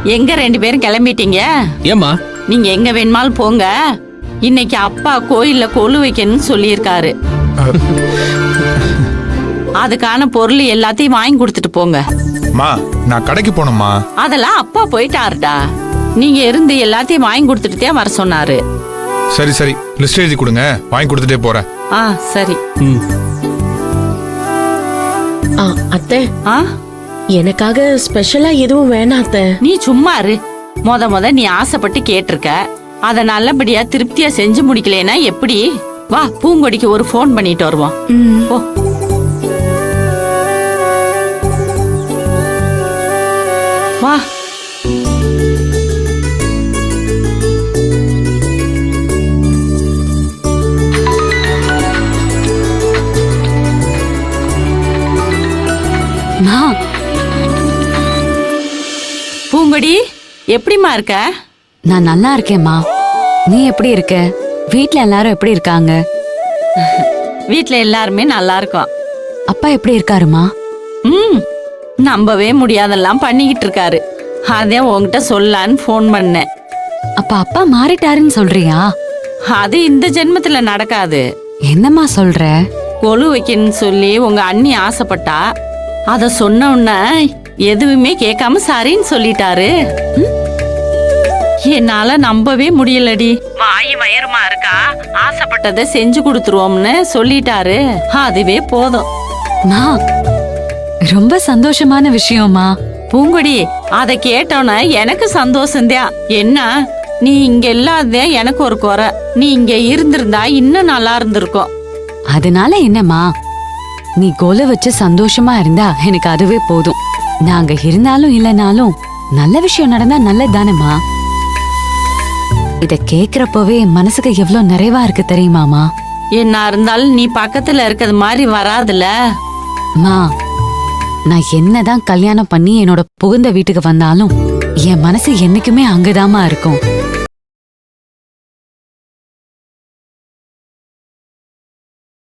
எங்க 2 பேரும் கிளம்பிட்டீங்க? ஏம்மா? நீங்க எங்க வேணுமாலும் போங்க. இன்னைக்கு அப்பா கோயில்ல கொலு வைக்கணும்னு சொல்லியிருக்காரு. அதுக்கான பொருள் எல்லாத்தையும் வாங்கி கொடுத்துட்டு போங்க. மா, நான் கடைக்கு போனோம்மா. அதெல்லாம் அப்பா போயிட்டாருடா. நீங்க இருந்து எல்லாத்தையும் வாங்கி கொடுத்துட்டே வர சொன்னாரு. சரி சரி, லிஸ்ட் எழுதி கொடுங்க, வாங்கி கொடுத்துட்டே போறேன். சரி. அத்தை, ஆ எனக்காக ஸ்பெஷலா எதுவும் வேணாம் அத்தை. நீ சும்மா இரு. முத நீ ஆசைப்பட்டு கேட்டிருக்க. அத நல்லபடியா திருப்தியா செஞ்சு முடிக்கலனா எப்படி? வா, பூங்கொடிக்கு ஒரு ஃபோன் பண்ணிட்டு வருவோம். போ. வா. பூங்கொடி, எப்படிமா இருக்க? நான் நல்லா இருக்கேம்மா. நீ எப்படி இருக்க? வீட்ல எல்லாரும் எப்படி இருக்காங்க? வீட்ல எல்லாருமே நல்லா இருக்கோம். அப்பா எப்படி இருக்காருமா? நம்பவே முடியாதெல்லாம் பண்ணிக்கிட்டு இருக்காரு. அதே உன்கிட்ட சொல்லலான்னு ஃபோன் பண்ணேன். அப்ப அப்பா மாறிட்டாருன்னு சொல்றியா? அது இந்த ஜென்மத்துல நடக்காது. என்னம்மா சொல்ற? கொலு வைக்கணும்னு சொல்லி உங்க அண்ணி ஆசைப்பட்டா. அத சொன்ன உடனே எதுவுமே கேட்காம சரின்னு சொல்லிட்டாரு. என்னால நம்பவே முடியலடி. வாய் வயருமா இருக்கா, ஆசைப்பட்டதை செஞ்சு கொடுத்துருவோம்னு சொல்லிட்டாரு. அதுவே போதும். மா, ரொம்ப சந்தோஷமான விஷயம்மா. பூங்கொடி, அத கேட்டோன்னு எனக்கு சந்தோஷம்தான். என்ன, நீ இங்க இல்லாதே எனக்கு ஒரு குறை. நீ இங்க இருந்திருந்தா இன்னும் நல்லா இருந்திருக்கும். அதனால என்னம்மா, நீ கொலை வச்சு சந்தோஷமா இருந்தா எனக்கு அதுவே போதும். நாங்க இருந்தாலும் இல்லனாலும் நல்ல விஷயம் நடந்தா நல்லதுதானேம்மா. இத கேக்குறப்பவே மனசுக்கு எவ்வளவு நிறைவா இருக்கு தெரியுமாமா? என்ன இருந்தாலும் நீ பக்கத்துல இருக்கிறது மாதிரி வராதுல. மா, நான் என்னதான் கல்யாணம் பண்ணி என்னோட புகுந்த வீட்டுக்கு வந்தாலும் என் மனசு என்னைக்குமே அங்கதாமா இருக்கும்.